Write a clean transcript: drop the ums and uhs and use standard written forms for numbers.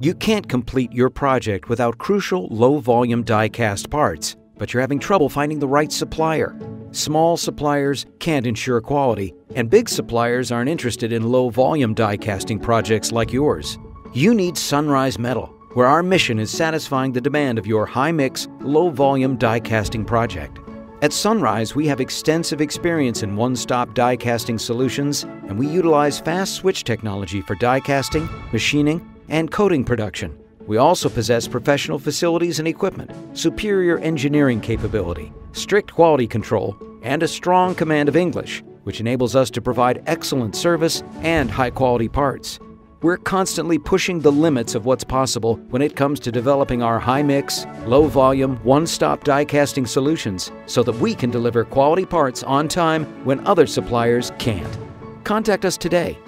You can't complete your project without crucial low-volume die-cast parts, but you're having trouble finding the right supplier. Small suppliers can't ensure quality, and big suppliers aren't interested in low-volume die-casting projects like yours. You need Sunrise Metal, where our mission is satisfying the demand of your high-mix, low-volume die-casting project. At Sunrise, we have extensive experience in one-stop die-casting solutions, and we utilize fast switch technology for die-casting, machining, and coating production. We also possess professional facilities and equipment, superior engineering capability, strict quality control, and a strong command of English, which enables us to provide excellent service and high-quality parts. We're constantly pushing the limits of what's possible when it comes to developing our high-mix, low-volume, one-stop die-casting solutions so that we can deliver quality parts on time when other suppliers can't. Contact us today